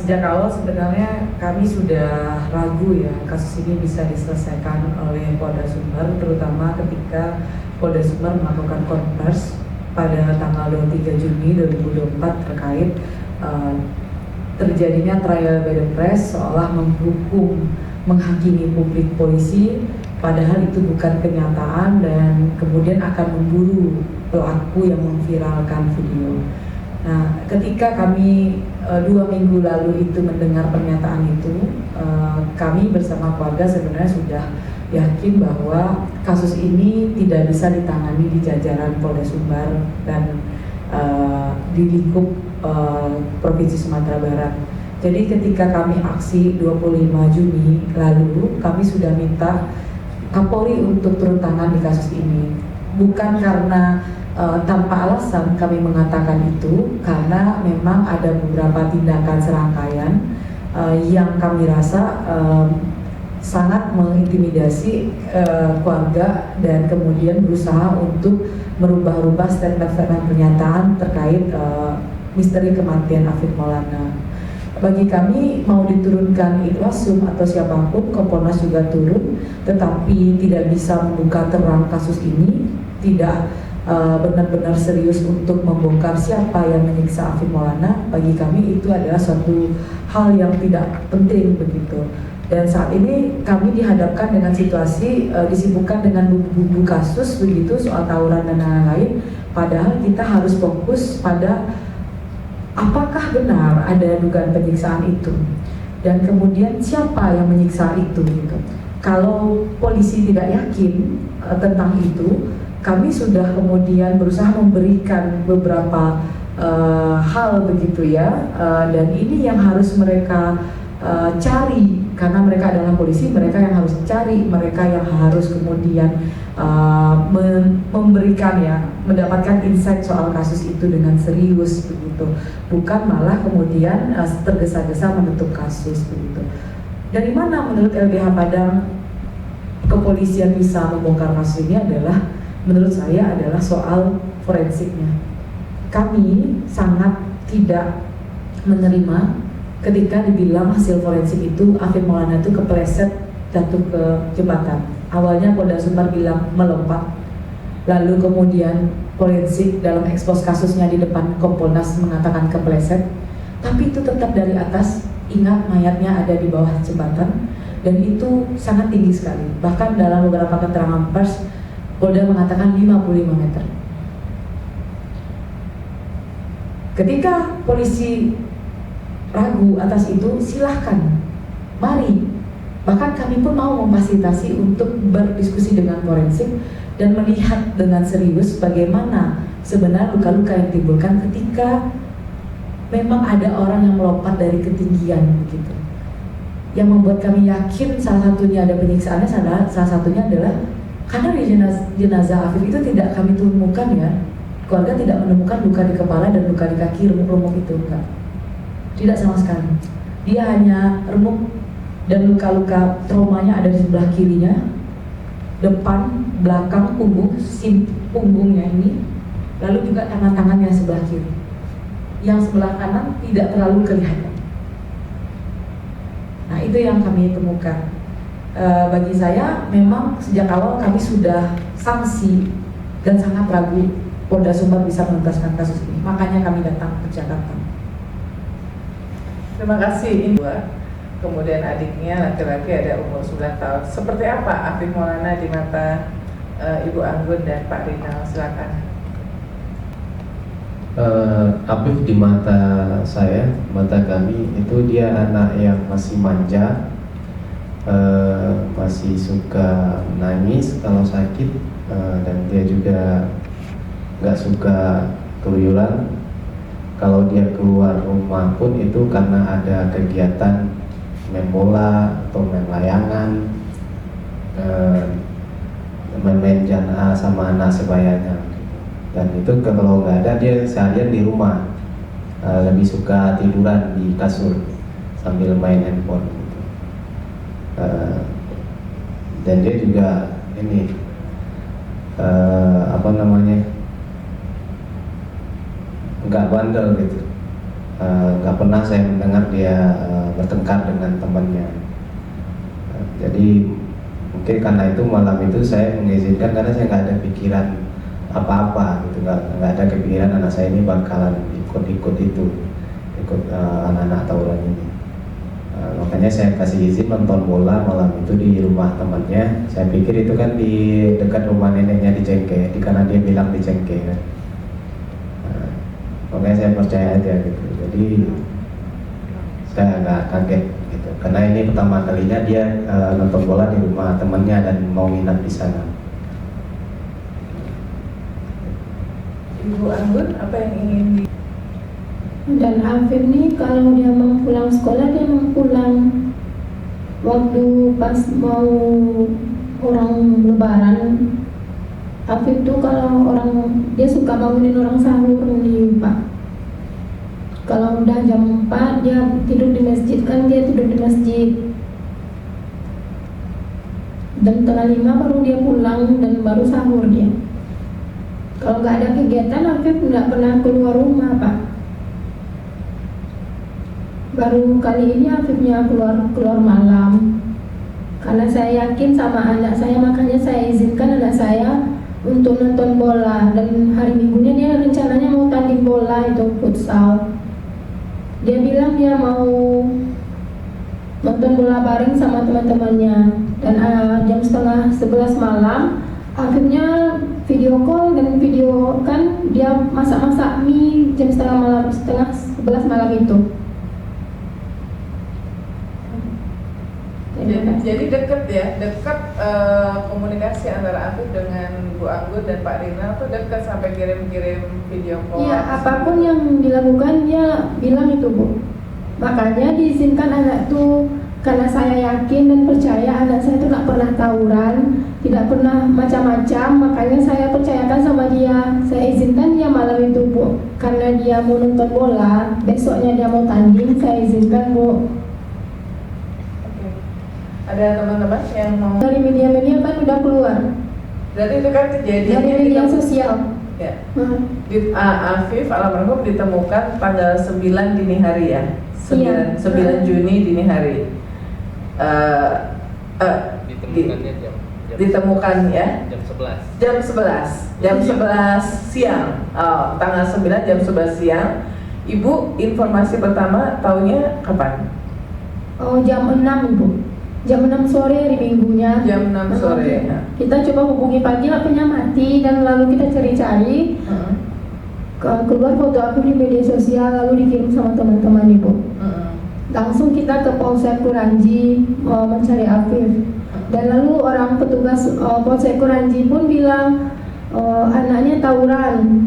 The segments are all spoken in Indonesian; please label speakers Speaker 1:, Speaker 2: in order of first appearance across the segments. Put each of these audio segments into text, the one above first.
Speaker 1: sejak awal sebenarnya kami sudah ragu ya kasus ini bisa diselesaikan oleh Polda Sumber, terutama ketika Polda Sumber melakukan konvers pada tanggal 23 Juni 2024 terkait terjadinya trial by the press seolah menghukum, menghakimi publik polisi, padahal itu bukan kenyataan dan kemudian akan memburu pelaku yang memviralkan video. Nah, ketika kami 2 minggu lalu itu mendengar pernyataan itu, kami bersama keluarga sebenarnya sudah yakin bahwa kasus ini tidak bisa ditangani di jajaran Polda Sumbar dan di lingkup Provinsi Sumatera Barat. Jadi ketika kami aksi 25 Juni lalu, kami sudah minta Kapolri untuk turun tangan di kasus ini. Bukan karena tanpa alasan kami mengatakan itu, karena memang ada beberapa tindakan serangkaian yang kami rasa sangat mengintimidasi keluarga dan kemudian berusaha untuk merubah-rubah statement-statement pernyataan terkait misteri kematian Afif Maulana. Bagi kami mau diturunkan Itwasum atau siapapun, Kompolnas juga turun, tetapi tidak bisa membuka terang kasus ini, tidak benar-benar serius untuk membongkar siapa yang menyiksa Afif Maulana. Bagi kami itu adalah suatu hal yang tidak penting begitu. Dan saat ini kami dihadapkan dengan situasi disibukkan dengan bumbu-bumbu kasus begitu, soal tawuran dan lain-lain, padahal kita harus fokus pada apakah benar ada dugaan penyiksaan itu dan kemudian siapa yang menyiksa itu gitu. Kalau polisi tidak yakin tentang itu, kami sudah kemudian berusaha memberikan beberapa hal begitu ya, dan ini yang harus mereka cari, karena mereka adalah polisi, mereka yang harus cari, mereka yang harus kemudian memberikan ya, mendapatkan insight soal kasus itu dengan serius begitu, bukan malah kemudian tergesa-gesa menutup kasus begitu. Dari mana menurut LBH Padang kepolisian bisa membongkar kasus ini adalah, menurut saya adalah soal forensiknya. Kami sangat tidak menerima ketika dibilang hasil forensik itu Afif Maulana itu kepleset jatuh ke jembatan. Awalnya Polda Sumbar bilang melompat, lalu kemudian forensik dalam ekspos kasusnya di depan Kompolnas mengatakan kepleset, tapi itu tetap dari atas. Ingat, mayatnya ada di bawah jembatan dan itu sangat tinggi sekali. Bahkan dalam beberapa keterangan pers, Polda mengatakan 55 meter. Ketika polisi ragu atas itu, silahkan, mari. Bahkan kami pun mau memfasilitasi untuk berdiskusi dengan forensik dan melihat dengan serius bagaimana sebenarnya luka-luka yang ditimbulkan ketika memang ada orang yang melompat dari ketinggian begitu. Yang membuat kami yakin salah satunya ada penyiksaannya, salah satunya adalah karena di jenazah Afif itu tidak kami temukan ya, keluarga tidak menemukan luka di kepala dan luka di kaki, remuk-remuk itu enggak. Tidak sama sekali. Dia hanya remuk dan luka-luka traumanya ada di sebelah kirinya, depan, belakang, punggung, punggungnya ini, lalu juga tangan-tangannya sebelah kiri. Yang sebelah kanan tidak terlalu kelihatan. Nah, itu yang kami temukan. Bagi saya memang sejak awal kami sudah sanksi dan sangat ragu Polda Sumbar bisa menuntaskan kasus ini. Makanya kami datang ke Jakarta.
Speaker 2: Terima kasih. Ini kemudian adiknya laki-laki ada umur 9 tahun. Seperti apa Afif Maulana di mata Ibu Anggun dan Pak Rinal? Silakan.
Speaker 3: Afif di mata saya, mata kami itu dia anak yang masih manja, masih suka nangis kalau sakit, dan dia juga nggak suka keluyuran. Kalau dia keluar rumah pun itu karena ada kegiatan main bola atau main layangan, main jana sama anak sebayanya. Dan itu kalau nggak ada, dia seharian di rumah, lebih suka tiduran di kasur sambil main handphone gitu. Dan dia juga ini nggak bandel gitu, nggak pernah saya mendengar dia bertengkar dengan temannya. Jadi mungkin karena itu malam itu saya mengizinkan karena saya nggak ada pikiran apa-apa gitu, nggak ada kepikiran anak saya ini bakalan ikut anak-anak tawuran ini. Makanya saya kasih izin nonton bola malam itu di rumah temannya. Saya pikir itu kan di dekat rumah neneknya di Cengkeh, karena dia bilang di Cengkeh kan. Makanya saya percaya aja gitu. Jadi saya agak kaget gitu, karena ini pertama kalinya dia nonton bola di rumah temannya dan mau nginap di sana.
Speaker 2: Ibu Anggun, apa yang ingin di...
Speaker 4: Dan Afif nih kalau dia mau pulang sekolah, dia mau pulang waktu pas mau orang lebaran. Afif tuh kalau dia suka bangunin orang sahur nih Pak. Kalau udah jam 4 dia tidur di masjid, kan dia tidur di masjid. Jam 4:30 baru dia pulang dan baru sahur dia. Kalau nggak ada kegiatan, Afif nggak pernah keluar rumah Pak. Baru kali ini Afifnya keluar malam. Karena saya yakin sama anak saya, makanya saya izinkan anak saya untuk nonton bola. Dan hari Minggunya dia rencananya mau tanding bola itu futsal. Dia bilang dia mau nonton bola bareng sama teman-temannya. Dan jam 10:30 malam Afifnya video call dan video kan dia masak-masak mie jam 10:30 malam itu.
Speaker 2: Jadi deket ya, komunikasi antara Afif dengan Bu Anggun dan Pak Rinal tuh deket sampai kirim-kirim video call.
Speaker 4: Iya, apapun yang dilakukan dia bilang itu Bu. Makanya diizinkan anak tuh, karena saya yakin dan percaya anak saya tuh gak pernah tawuran, tidak pernah macam-macam. Makanya saya percayakan sama dia. Saya izinkan dia malam itu Bu, karena dia mau nonton bola, besoknya dia mau tanding, saya izinkan Bu.
Speaker 2: Ada teman-teman yang mau...
Speaker 4: Dari media-media kan udah keluar.
Speaker 2: Berarti itu kan kejadian
Speaker 4: Dari media sosial.
Speaker 2: Ya. Afif almarhum ditemukan tanggal 9 dini hari ya. 9 Juni dini hari. Ditemukan ya jam 11 siang. Tanggal 9 jam 11 siang. Ibu informasi pertama taunya kapan?
Speaker 4: Jam 6 Ibu. Jam 6 sore hari Minggunya.
Speaker 2: Jam 6 sore.
Speaker 4: Kita coba hubungi pagi, HP-nya mati, dan lalu kita cari-cari. Keluar foto aku di media sosial, lalu dikirim sama teman-teman Ibu. Langsung kita ke Polsek Kuranji mencari Afif. Dan lalu orang petugas Polsek Kuranji pun bilang anaknya tawuran.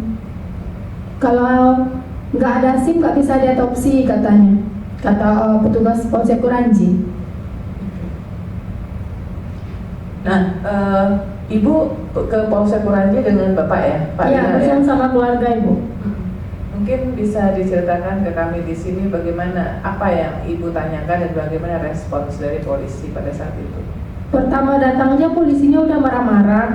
Speaker 4: Kalau nggak ada SIM nggak bisa diotopsi katanya, kata petugas Polsek Kuranji.
Speaker 2: Nah, Ibu ke Polsek Kuranji dengan Bapak ya, Pak
Speaker 4: Iya,
Speaker 2: Rinal
Speaker 4: bersama sama keluarga Ibu.
Speaker 2: Mungkin bisa diceritakan ke kami di sini bagaimana apa yang Ibu tanyakan dan bagaimana respons dari polisi pada saat itu.
Speaker 4: Pertama datangnya polisinya udah marah-marah.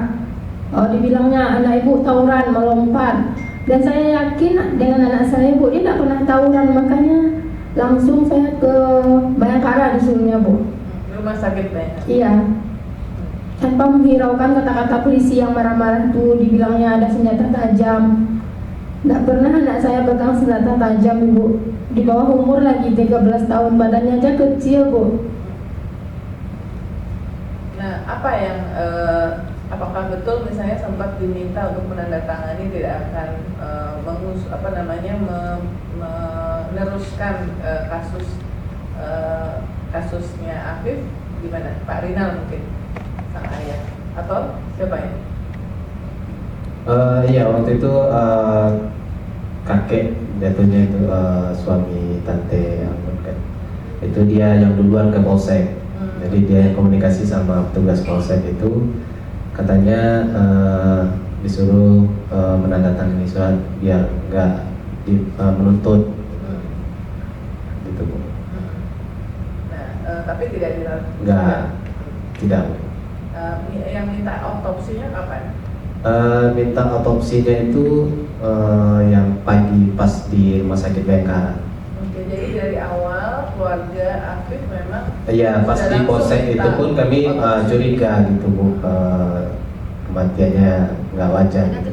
Speaker 4: Dibilangnya anak Ibu tawuran, melompat. Dan saya yakin dengan anak saya Bu, dia tidak pernah tawuran, makanya langsung saya ke Bayangkara disuruhnya Bu.
Speaker 2: Rumah sakit Bayangkara.
Speaker 4: Iya. Tanpa menghiraukan kata-kata polisi yang marah-marah tuh, dibilangnya ada senjata tajam. Nggak pernah anak saya pegang senjata tajam Bu. Di bawah umur lagi 13 tahun, badannya aja kecil Bu.
Speaker 2: Nah, apa yang apakah betul misalnya sempat diminta untuk menandatangani tidak akan meneruskan kasusnya Afif, gimana? Pak Rinal mungkin sang ayah atau siapa ya?
Speaker 3: Iya, waktu itu kakek jatuhnya itu suami tante Anggun kan. Itu dia yang duluan ke polsek. Jadi dia komunikasi sama petugas polsek itu, katanya disuruh menandatangani surat biar nggak menuntut. Gitu Bu.
Speaker 2: Nah, tapi tidak dilakukan.
Speaker 3: Nggak, tidak.
Speaker 2: Yang minta otopsinya kapan?
Speaker 3: Minta otopsinya itu yang pagi pas di rumah sakit Bayangkara.
Speaker 2: Ya, jadi dari awal keluarga Afif memang
Speaker 3: Iya, pas di polsek itu pun kami curiga gitu Bu, kematiannya nggak wajar. Gitu.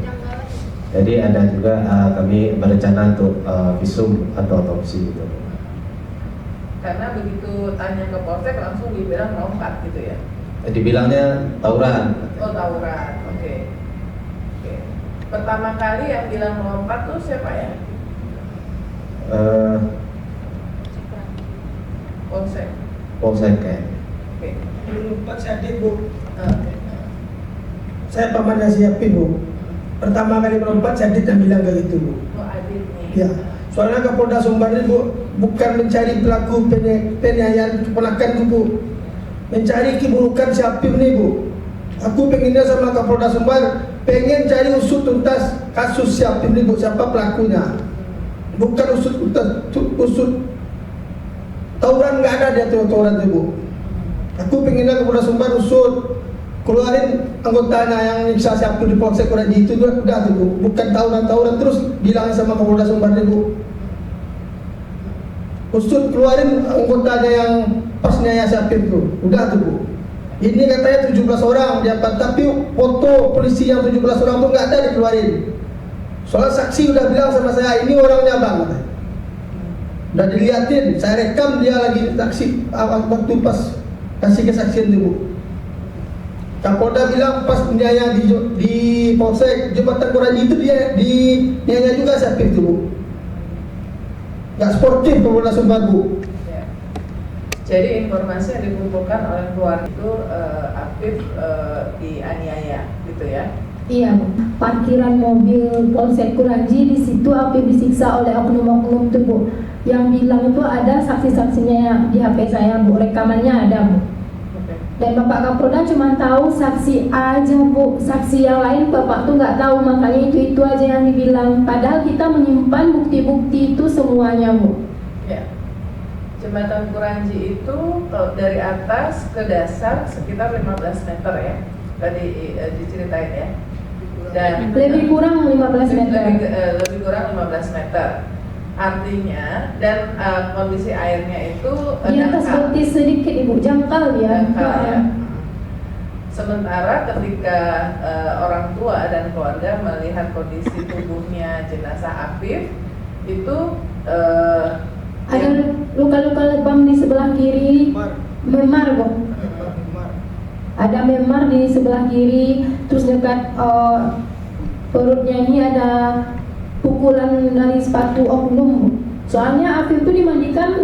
Speaker 3: Jadi ada juga kami berencana untuk visum atau otopsi gitu.
Speaker 2: Karena begitu tanya ke polsek langsung dibilang lompat gitu ya?
Speaker 3: Dibilangnya tawuran.
Speaker 2: Oh, tawuran, oke. Pertama kali yang bilang lompat tuh siapa ya?
Speaker 3: Polsek kayak.
Speaker 2: Oke.
Speaker 5: Melompat Syadid Bu.
Speaker 2: Oke.
Speaker 5: Saya pamannya si Apin Bu. Pertama kali melompat Syadid yang bilang kayak gitu Bu.
Speaker 2: Oh, Adit nih.
Speaker 5: Ya. Soalnya Kapolda Sumbar ini Bu bukan mencari pelaku penganiayaan keponakanku Bu. Mencari keburukan si Apin nih Bu. Aku pengennya sama Kapolda Sumbar pengen cari usut tuntas kasus si Apin nih Bu, siapa pelakunya. Bukan usut tawuran, nggak ada dia tawuran itu Bu. Aku pengennya Kapolda Sumbar usut, keluarin anggotanya yang nyiksa si Apin di polsek Kuranji itu udah tuh Bu. Bukan tawuran terus bilangin sama Kapolda Sumbar nih Bu. Usut, keluarin anggotanya yang pas nyaya si Apin tuh, udah tuh Bu. Ini katanya 17 orang dapat, tapi foto polisi yang 17 orang tuh nggak ada dikeluarin. Soalnya saksi udah bilang sama saya, ini orangnya Bang. Udah diliatin, saya rekam dia lagi saksi waktu pas kasih kesaksian itu Bu. Kapolda bilang pas nyaya di polsek Jembatan Kuranji itu dia di nyaya juga siapa itu Bu. Nggak sportif Kapolda Sumbar Bu.
Speaker 2: Jadi informasi yang dikumpulkan oleh keluarga itu Afif dianiaya, gitu ya?
Speaker 4: Iya, Bu. Parkiran mobil Polsek Kuranji di situ Afif disiksa oleh oknum-oknum itu Bu. Yang bilang itu ada saksi-saksinya di HP saya Bu, rekamannya ada Bu.
Speaker 2: Okay.
Speaker 4: Dan Bapak Kapolda cuma tahu saksi A aja Bu, saksi yang lain Bapak tuh nggak tahu, makanya itu aja yang dibilang. Padahal kita menyimpan bukti-bukti itu semuanya Bu.
Speaker 2: Ya. Jembatan Kuranji itu dari atas ke dasar sekitar 15 meter ya, tadi diceritain ya. Dan
Speaker 4: Lebih kurang 15 meter.
Speaker 2: Lebih kurang 15 meter. Artinya dan kondisi airnya itu
Speaker 4: Di atas
Speaker 2: dangkal.
Speaker 4: betis sedikit Ibu, jangkal dia.
Speaker 2: Dangkal, ya. Sementara ketika orang tua dan keluarga melihat kondisi tubuhnya jenazah Afif itu
Speaker 4: Ada luka-luka lebam di sebelah kiri, memar Bu. Ada memar di sebelah kiri, terus dekat perutnya ini ada pukulan dari sepatu oknum. Soalnya Afif itu dimandikan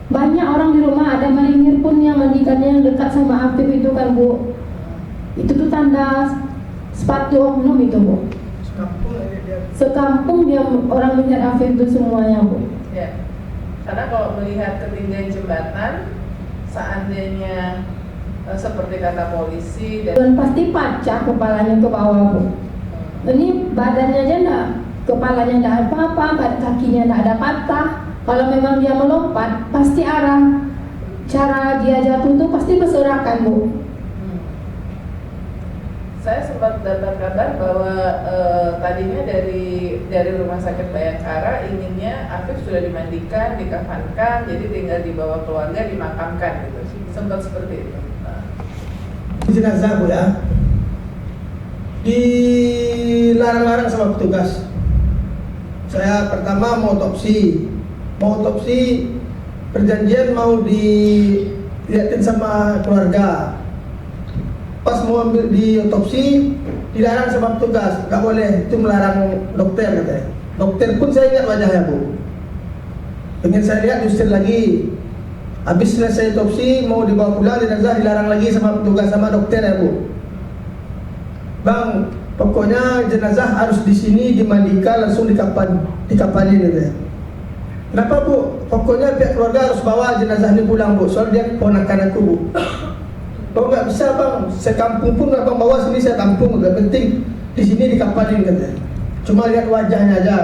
Speaker 4: banyak orang di rumah, ada marinir pun yang mandikannya yang dekat sama Afif itu kan Bu. Itu tuh tanda sepatu oknum itu Bu. Sekampung dia orang melihat Afif itu semuanya Bu.
Speaker 2: ya. Karena kalau melihat ketinggian jembatan, seandainya seperti kata polisi
Speaker 4: Dan pasti pecah kepalanya ke bawah Bu. Ini badannya aja enggak, kepalanya enggak apa-apa, kakinya enggak ada patah. Kalau memang dia melompat, pasti arah cara dia jatuh itu pasti berserakan Bu.
Speaker 2: Saya sempat dapat kabar bahwa tadinya dari Rumah Sakit Bayangkara inginnya Afif sudah dimandikan, dikafankan, jadi tinggal dibawa keluarga dimakamkan gitu. Sempat seperti itu.
Speaker 5: Jenazah Bu ya, dilarang-larang sama petugas. Saya pertama mau otopsi perjanjian mau dilihatin sama keluarga. Pas mau ambil di otopsi dilarang sama petugas, nggak boleh, itu melarang dokter katanya. Dokter pun saya ingat wajahnya Bu, pengen saya lihat diusir lagi. Habis selesai otopsi mau dibawa pulang jenazah dilarang lagi sama petugas sama dokter ya Bu. Bang, pokoknya jenazah harus di sini dimandikan langsung dikapanin gitu ya. Kenapa Bu? Pokoknya pihak keluarga harus bawa jenazah ini pulang Bu, soal dia keponakan aku Bu. Oh nggak bisa Bang, sekampung pun abang bawa sini saya tampung, nggak penting di sini dikapanin katanya. Cuma lihat wajahnya aja.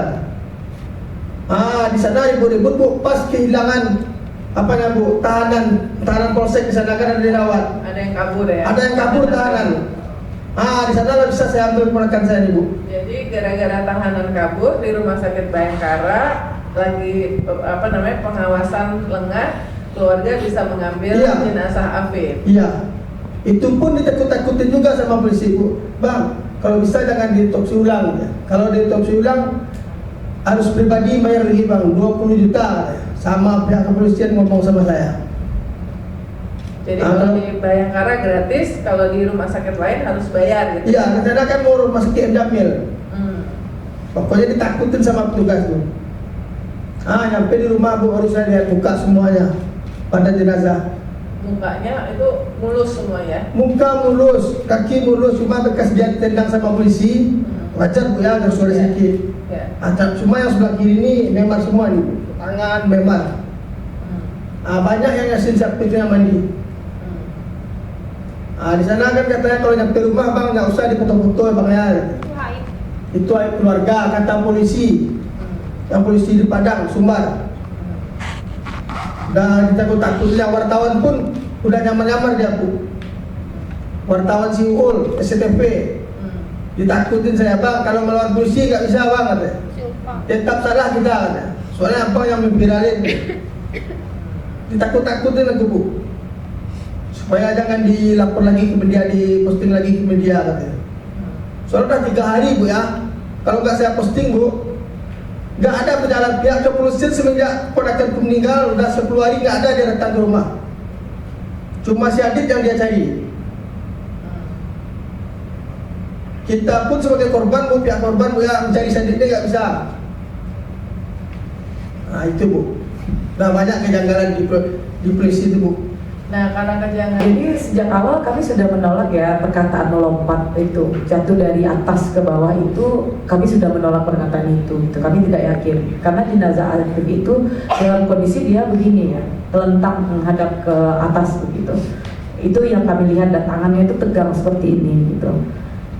Speaker 5: Di sana ribut-ribut Bu, pas kehilangan Bu, tahanan polsek di sana kan ada dirawat.
Speaker 2: Ada yang kabur ya?
Speaker 5: Ada yang kabur tahanan. Di sana lah bisa saya ambil keponakan saya nih Bu.
Speaker 2: Jadi gara-gara tahanan kabur di Rumah Sakit Bayangkara, lagi pengawasan lengah, keluarga bisa mengambil
Speaker 5: Iya.
Speaker 2: jenazah Afif.
Speaker 5: Iya, itu pun ditakut-takutin juga sama polisi, Bu. Bang, kalau bisa jangan diotopsi ulang ya. Kalau diotopsi ulang harus pribadi bayar lagi bang, 20 juta ya. Sama pihak kepolisian ngomong sama saya.
Speaker 2: Jadi kalau di Bayangkara gratis, kalau di rumah sakit lain harus bayar gitu.
Speaker 5: Iya, karena kan mau rumah sakit Jamil. Pokoknya ditakutin sama petugas tuh. Nyampe di rumah Bu, harus saya lihat buka semuanya pada jenazah.
Speaker 2: Mukanya itu mulus semua ya.
Speaker 5: Muka mulus, kaki mulus, cuma bekas dia tendang sama polisi. Wajar Bu ya, ada suara
Speaker 2: Iya.
Speaker 5: sedikit.
Speaker 2: Ya.
Speaker 5: Cuma yang sebelah kiri ini memar semua nih, Bu. Tangan memar. Banyak yang ngasih siapa itu yang mandi. Di sana kan katanya kalau nyampe rumah bang nggak usah dipoto-foto bang ya. Itu aib keluarga kata polisi. Yang polisi di Padang, Sumbar. Dan ditakut-takutnya wartawan pun udah nyamar-nyamar dia Bu. Wartawan Siul, SCTV. Ditakutin saya bang, kalau melawan polisi nggak bisa bang katanya. Tetap salah kita katanya. Soalnya apa yang memviralin. Ditakut-takutin aku Bu. Supaya jangan dilapor lagi ke media, diposting lagi ke media katanya. Soalnya udah 3 hari Bu ya. Kalau nggak saya posting Bu, nggak ada pejalan pihak kepolisian semenjak ponakanku meninggal, udah 10 hari nggak ada dia datang ke rumah. Cuma si Adit yang dia cari. Kita pun sebagai korban Bu, pihak korban Bu ya, mencari si Aditnya nggak bisa. Itu Bu. Nah banyak kejanggalan di polisi itu Bu.
Speaker 2: Nah, karena kejanggalan
Speaker 1: Jadi sejak awal kami sudah menolak ya perkataan melompat itu, jatuh dari atas ke bawah itu, kami sudah menolak perkataan itu. Kami tidak yakin karena jenazah Afif itu dalam kondisi dia begini ya, telentang menghadap ke atas begitu. Itu yang kami lihat, dan tangannya itu tegang seperti ini gitu.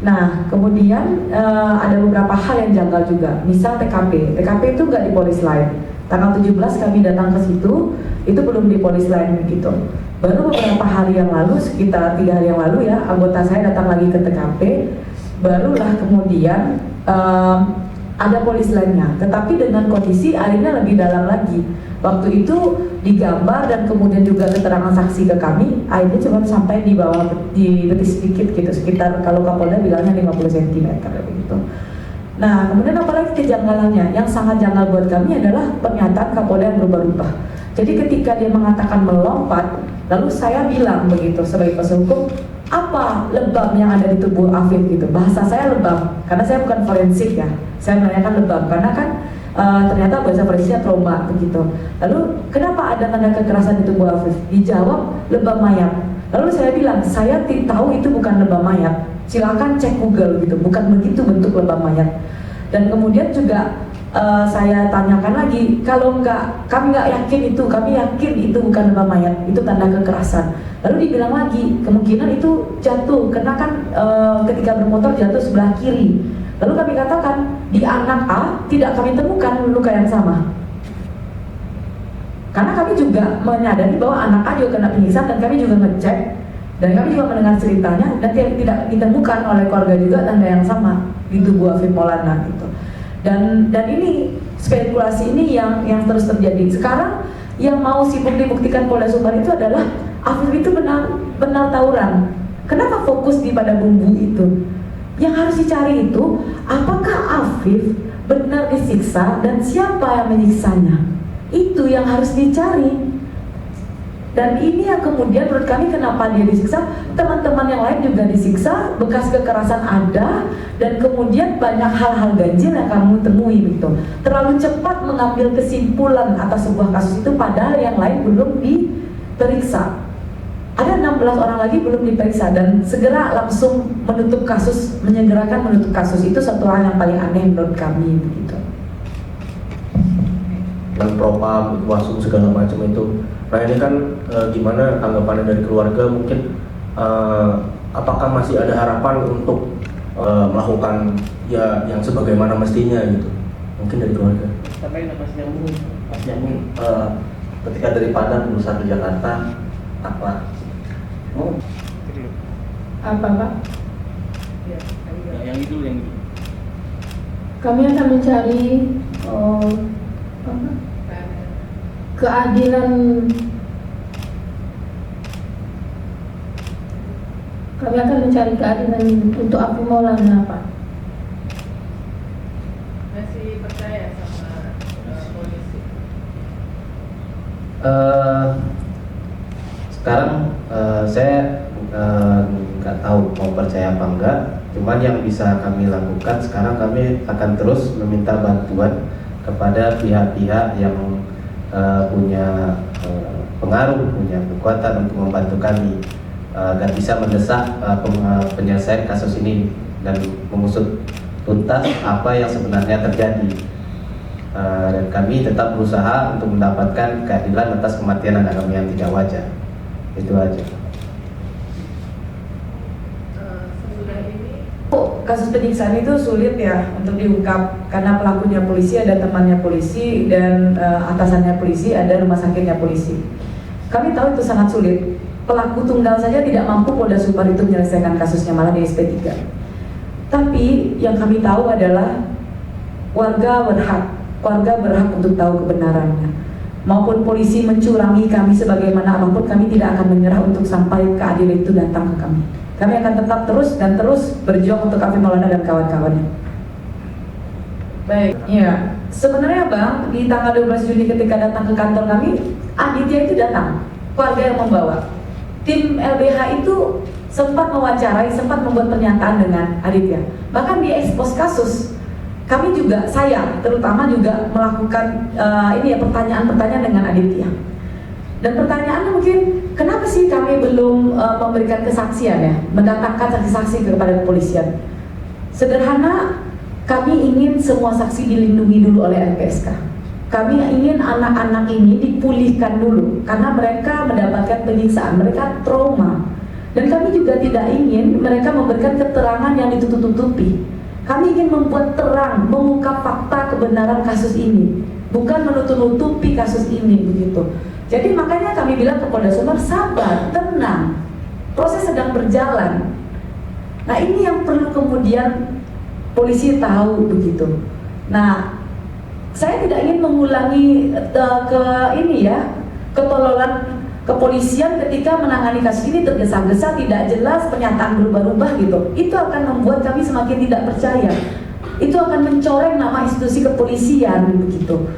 Speaker 1: Nah kemudian ada beberapa hal yang janggal juga. Misal TKP itu nggak di polis lain. Tanggal 17 kami datang ke situ, itu belum di polis lain begitu. Baru beberapa hari yang lalu, sekitar 3 hari yang lalu ya, anggota saya datang lagi ke TKP. Barulah kemudian ada polis lainnya, tetapi dengan kondisi airnya lebih dalam lagi. Waktu itu digambar dan kemudian juga keterangan saksi ke kami, airnya cuma sampai di bawah, di betis sedikit gitu, sekitar kalau Kapolda bilangnya 50 cm begitu. Nah kemudian apalagi kejanggalannya, yang sangat janggal buat kami adalah pernyataan Kapolda yang berubah-ubah. Jadi ketika dia mengatakan melompat, lalu saya bilang begitu sebagai kuasa hukum, apa lebam yang ada di tubuh Afif gitu. Bahasa saya lebam, karena saya bukan forensik ya. Saya menanyakan lebam, karena kan ternyata bahasa forensiknya trauma begitu. Lalu kenapa ada tanda kekerasan di tubuh Afif? Dijawab lebam mayat. Lalu saya bilang, saya tahu itu bukan lebam mayat. Silakan cek Google gitu, bukan begitu bentuk lebam mayat. Dan kemudian juga saya tanyakan lagi, kalau kami nggak yakin itu, kami yakin itu bukan lebam mayat, itu tanda kekerasan. Lalu dibilang lagi, kemungkinan itu jatuh, karena kan ketika bermotor jatuh sebelah kiri. Lalu kami katakan, di anak A tidak kami temukan luka yang sama. Karena kami juga menyadari bahwa anak A juga kena penyiksaan, dan kami juga ngecek, dan kami juga mendengar ceritanya, dan tidak ditemukan oleh keluarga juga tanda yang sama di tubuh Afif Maulana gitu. Dan ini spekulasi ini yang terus terjadi. Sekarang yang mau sibuk dibuktikan Polda Sumbar itu adalah Afif itu benar tawuran. Kenapa fokus pada bumbu itu? Yang harus dicari itu, apakah Afif benar disiksa dan siapa yang menyiksanya? Itu yang harus dicari. Dan ini yang kemudian menurut kami kenapa dia disiksa, teman-teman yang lain juga disiksa, bekas kekerasan ada, dan kemudian banyak hal-hal ganjil yang kamu temui gitu. Terlalu cepat mengambil kesimpulan atas sebuah kasus itu padahal yang lain belum diperiksa. Ada 16 orang lagi belum diperiksa, dan segera langsung menutup kasus, menyegerakan menutup kasus. Itu satu hal yang paling aneh menurut kami begitu.
Speaker 6: Dan propam, wasum segala macam itu. Nah ini kan gimana tanggapannya dari keluarga, mungkin apakah masih ada harapan untuk melakukan ya yang sebagaimana mestinya gitu, mungkin dari keluarga.
Speaker 7: Sampai Mas Nyambung ketika dari Padang berusaha ke Jakarta apa?
Speaker 4: Apa Pak?
Speaker 7: Yang itu.
Speaker 4: Kami akan mencari keadilan. Kami akan mencari keadilan untuk Afif Maulana, Pak.
Speaker 2: Masih percaya sama polisi?
Speaker 3: Sekarang saya nggak tahu mau percaya apa enggak. Cuman yang bisa kami lakukan sekarang, kami akan terus meminta bantuan kepada pihak-pihak yang punya pengaruh, punya kekuatan untuk membantu kami agar bisa mendesak penyelesaian kasus ini dan mengusut tuntas apa yang sebenarnya terjadi. Dan kami tetap berusaha untuk mendapatkan keadilan atas kematian anak kami yang tidak wajar. Itu aja.
Speaker 2: Sesudah ini
Speaker 1: Kasus penyiksaan itu sulit ya untuk diungkap karena pelakunya polisi, ada temannya polisi, dan atasannya polisi, ada rumah sakitnya polisi. Kami tahu itu sangat sulit. Pelaku tunggal saja tidak mampu Polda Sumbar itu menyelesaikan kasusnya, malah di SP3. Tapi yang kami tahu adalah warga berhak untuk tahu kebenarannya. Maupun polisi mencurangi kami sebagaimana apapun, kami tidak akan menyerah untuk sampai keadilan itu datang ke kami. Kami akan tetap terus berjuang untuk Afif Maulana dan kawan-kawannya.
Speaker 2: baik.
Speaker 1: Iya, sebenarnya Bang, di tanggal 12 Juni ketika datang ke kantor kami, Aditya itu datang, keluarga yang membawa. Tim LBH itu sempat mewawancarai, sempat membuat pernyataan dengan Aditya. Bahkan dia ekspos kasus. Kami juga, saya terutama juga melakukan pertanyaan-pertanyaan dengan Aditya. Dan pertanyaannya mungkin, kenapa sih kami belum memberikan kesaksian ya, mendatangkan saksi-saksi kepada kepolisian? Sederhana, kami ingin semua saksi dilindungi dulu oleh LPSK. Kami ingin anak-anak ini dipulihkan dulu karena mereka mendapatkan penyiksaan, mereka trauma. Dan kami juga tidak ingin mereka memberikan keterangan yang ditutup-tutupi. Kami ingin membuat terang, mengungkap fakta kebenaran kasus ini, bukan menutup-nutupi kasus ini begitu. Jadi makanya kami bilang ke Polda Sumbar, sabar, tenang, proses sedang berjalan. Nah ini yang perlu kemudian polisi tahu begitu. Nah, saya tidak ingin mengulangi ketololan kepolisian ketika menangani kasus ini, tergesa-gesa, tidak jelas, pernyataan berubah-ubah gitu. Itu akan membuat kami semakin tidak percaya. Itu akan mencoreng nama institusi kepolisian begitu.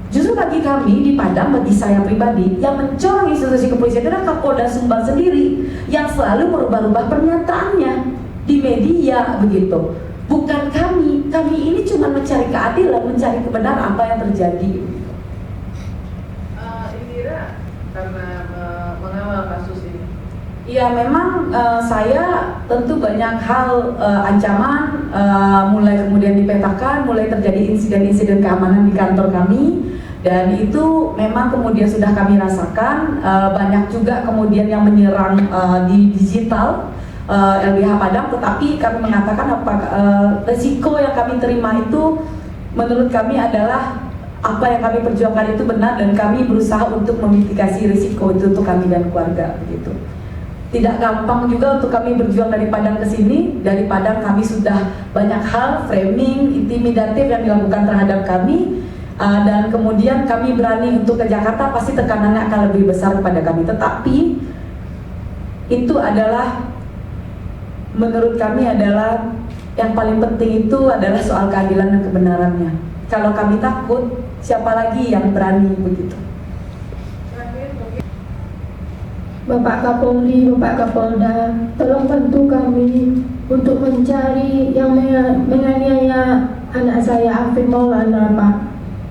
Speaker 1: Justru bagi kami di Padang, bagi saya pribadi, yang mencoreng institusi kepolisian itu adalah Kapolda Sumbar sendiri yang selalu merubah-ubah pernyataannya di media begitu. Bukan kami ini cuma mencari keadilan, mencari kebenaran apa yang terjadi.
Speaker 2: Indira, karena mengawal kasus ini.
Speaker 1: Ya memang saya tentu banyak hal ancaman mulai kemudian dipetakan, mulai terjadi insiden-insiden keamanan di kantor kami, dan itu memang kemudian sudah kami rasakan. Banyak juga kemudian yang menyerang di digital LBH Padang, tetapi kami mengatakan resiko yang kami terima itu menurut kami adalah apa yang kami perjuangkan itu benar, dan kami berusaha untuk memitigasi risiko itu untuk kami dan keluarga begitu. Tidak gampang juga untuk kami berjuang dari Padang ke sini. Dari Padang kami sudah banyak hal framing intimidatif yang dilakukan terhadap kami, dan kemudian kami berani untuk ke Jakarta, pasti tekanannya akan lebih besar kepada kami. Tetapi itu adalah menurut kami adalah yang paling penting itu adalah soal keadilan dan kebenarannya. Kalau kami takut, siapa lagi yang berani begitu?
Speaker 4: Bapak Kapolri, Bapak Kapolda, tolong bantu kami untuk mencari yang menganiaya anak saya Afif Maulana, Pak.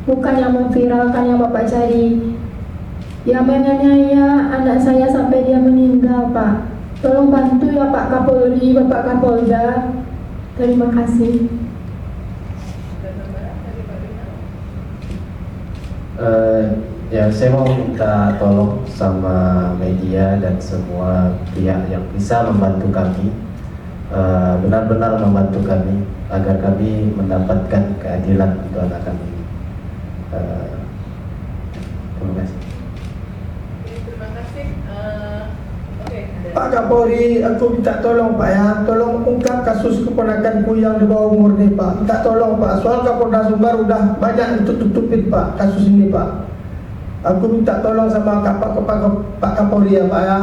Speaker 4: Bukan yang memviralkan yang Bapak cari, yang menganiaya anak saya sampai dia meninggal, Pak. Tolong bantu ya Pak Kapolri, Bapak Kapolda. Terima kasih.
Speaker 3: Ya, saya mau minta tolong sama media dan semua pihak yang bisa membantu kami, benar-benar membantu kami agar kami mendapatkan keadilan untuk anak kami. Terima kasih.
Speaker 2: Terima kasih. Oke, ada
Speaker 5: Pak Kapolri, aku minta tolong Pak ya, tolong ungkap kasus keponakanku yang di bawah umur nih Pak. Minta tolong Pak, soal Kapolda Sumbar udah banyak ditutup-tutupin Pak kasus ini Pak. Aku minta tolong sama Pak Kapolri ya Pak ya.